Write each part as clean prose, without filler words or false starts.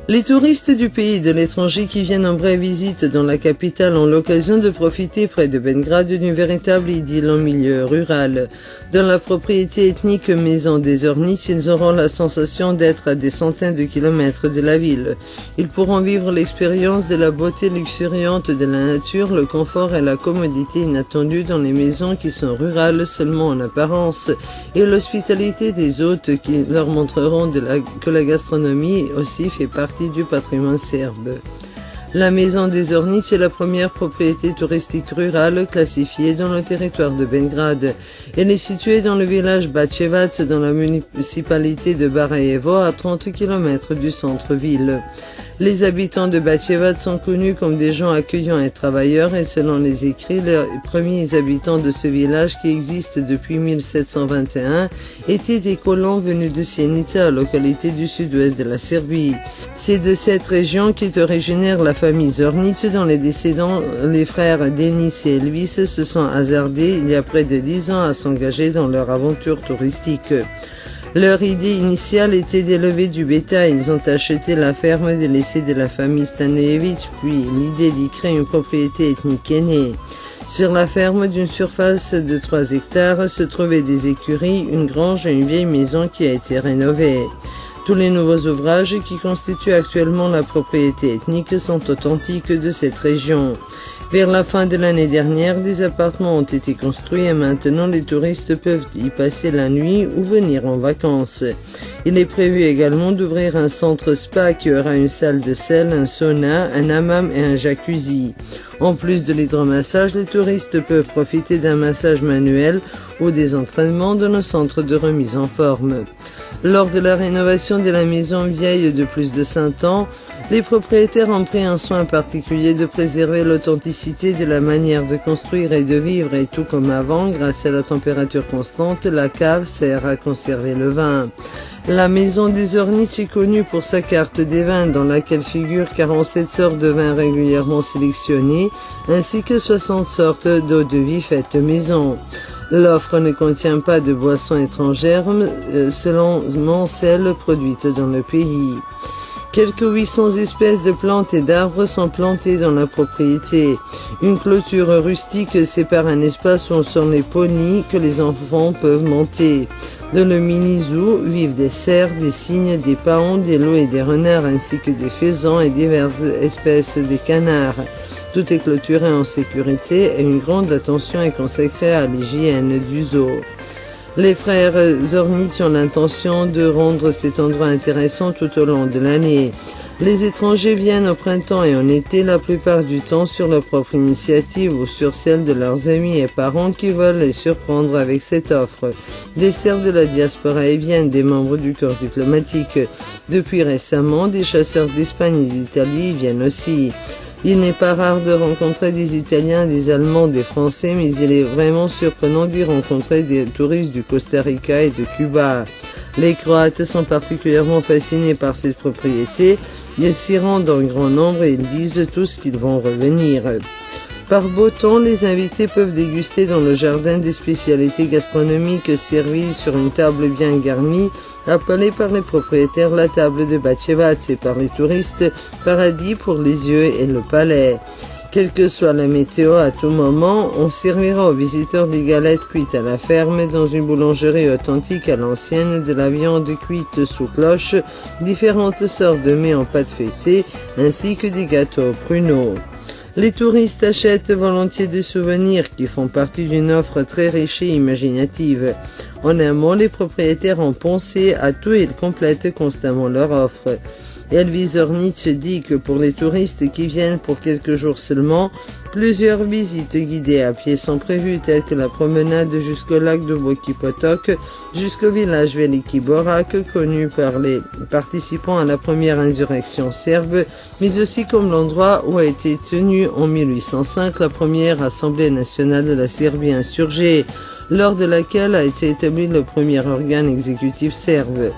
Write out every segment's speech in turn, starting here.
Les touristes du pays et de l'étranger qui viennent en brève visite dans la capitale ont l'occasion de profiter près de Belgrade d'une véritable idylle en milieu rural. Dans la propriété ethnique Maison des Ornić, ils auront la sensation d'être à des centaines de kilomètres de la ville. Ils pourront vivre l'expérience de la beauté luxuriante de la nature, le confort et la commodité inattendue dans les maisons qui sont rurales seulement en apparence, et l'hospitalité des hôtes qui leur montreront que la gastronomie aussi fait partie du patrimoine serbe. La Maison des Ornić est la première propriété touristique rurale classifiée dans le territoire de Belgrade. Elle est située dans le village Bačevac dans la municipalité de Barajevo à 30 km du centre-ville. Les habitants de Bačevac sont connus comme des gens accueillants et travailleurs et selon les écrits, les premiers habitants de ce village qui existe depuis 1721 étaient des colons venus de Sjenica, localité du sud-ouest de la Serbie. C'est de cette région qu'est originaire la famille Zornić dont les descendants, les frères Denis et Elvis, se sont hasardés il y a près de 10 ans à s'engager dans leur aventure touristique. Leur idée initiale était d'élever du bétail. Ils ont acheté la ferme délaissée de la famille Stanojević, puis l'idée d'y créer une propriété ethnique est née. Sur la ferme d'une surface de 3 hectares se trouvaient des écuries, une grange et une vieille maison qui a été rénovée. Tous les nouveaux ouvrages qui constituent actuellement la propriété ethnique sont authentiques de cette région. Vers la fin de l'année dernière, des appartements ont été construits et maintenant les touristes peuvent y passer la nuit ou venir en vacances. Il est prévu également d'ouvrir un centre spa qui aura une salle de sel, un sauna, un hammam et un jacuzzi. En plus de l'hydromassage, les touristes peuvent profiter d'un massage manuel ou des entraînements dans le centre de remise en forme. Lors de la rénovation de la maison vieille de plus de 100 ans, les propriétaires ont pris un soin particulier de préserver l'authenticité de la manière de construire et de vivre et tout comme avant, grâce à la température constante, la cave sert à conserver le vin. La Maison des Ornić est connue pour sa carte des vins dans laquelle figurent 47 sortes de vins régulièrement sélectionnés ainsi que 60 sortes d'eau de vie faites maison. L'offre ne contient pas de boissons étrangères, seulement celles produites dans le pays. Quelques 800 espèces de plantes et d'arbres sont plantées dans la propriété. Une clôture rustique sépare un espace où sont les ponies que les enfants peuvent monter. Dans le mini-zoo vivent des cerfs, des cygnes, des paons, des loups et des renards ainsi que des faisans et diverses espèces de canards. Tout est clôturé en sécurité et une grande attention est consacrée à l'hygiène du zoo. Les frères Zornić ont l'intention de rendre cet endroit intéressant tout au long de l'année. Les étrangers viennent au printemps et en été la plupart du temps sur leur propre initiative ou sur celle de leurs amis et parents qui veulent les surprendre avec cette offre. Des Serbes de la diaspora y viennent, des membres du corps diplomatique. Depuis récemment, des chasseurs d'Espagne et d'Italie y viennent aussi. Il n'est pas rare de rencontrer des Italiens, des Allemands, des Français, mais il est vraiment surprenant d'y rencontrer des touristes du Costa Rica et de Cuba. Les Croates sont particulièrement fascinés par cette propriété. Ils s'y rendent en grand nombre et ils disent tous qu'ils vont revenir. Par beau temps, les invités peuvent déguster dans le jardin des spécialités gastronomiques servies sur une table bien garnie, appelée par les propriétaires la table de Bačevac et par les touristes paradis pour les yeux et le palais. Quelle que soit la météo, à tout moment, on servira aux visiteurs des galettes cuites à la ferme dans une boulangerie authentique à l'ancienne, de la viande cuite sous cloche, différentes sortes de mets en pâte feuilletée, ainsi que des gâteaux aux pruneaux. Les touristes achètent volontiers des souvenirs qui font partie d'une offre très riche et imaginative. En un mot, les propriétaires ont pensé à tout et ils complètent constamment leur offre. Elvis Zornić dit que pour les touristes qui viennent pour quelques jours seulement, plusieurs visites guidées à pied sont prévues telles que la promenade jusqu'au lac de Boki Potok, jusqu'au village Veliki Borak, connu par les participants à la première insurrection serbe, mais aussi comme l'endroit où a été tenue en 1805 la première Assemblée nationale de la Serbie insurgée, lors de laquelle a été établi le premier organe exécutif serbe.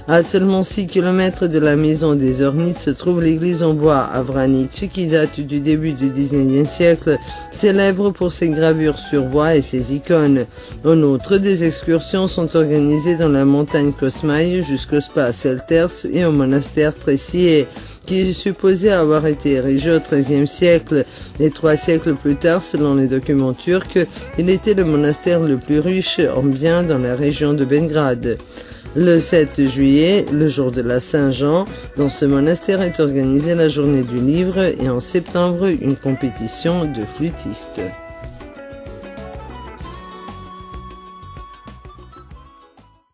À seulement 6 km de la maison des Ornites se trouve l'église en bois Avranice qui date du début du 19e siècle, célèbre pour ses gravures sur bois et ses icônes. En outre, des excursions sont organisées dans la montagne Kosmaï jusqu'au spa Selters et au monastère Tressier, qui est supposé avoir été érigé au XIIIe siècle. Et 3 siècles plus tard, selon les documents turcs, il était le monastère le plus riche en biens dans la région de Belgrade. Le 7 juillet, le jour de la Saint-Jean, dans ce monastère est organisée la journée du livre et en septembre, une compétition de flûtistes.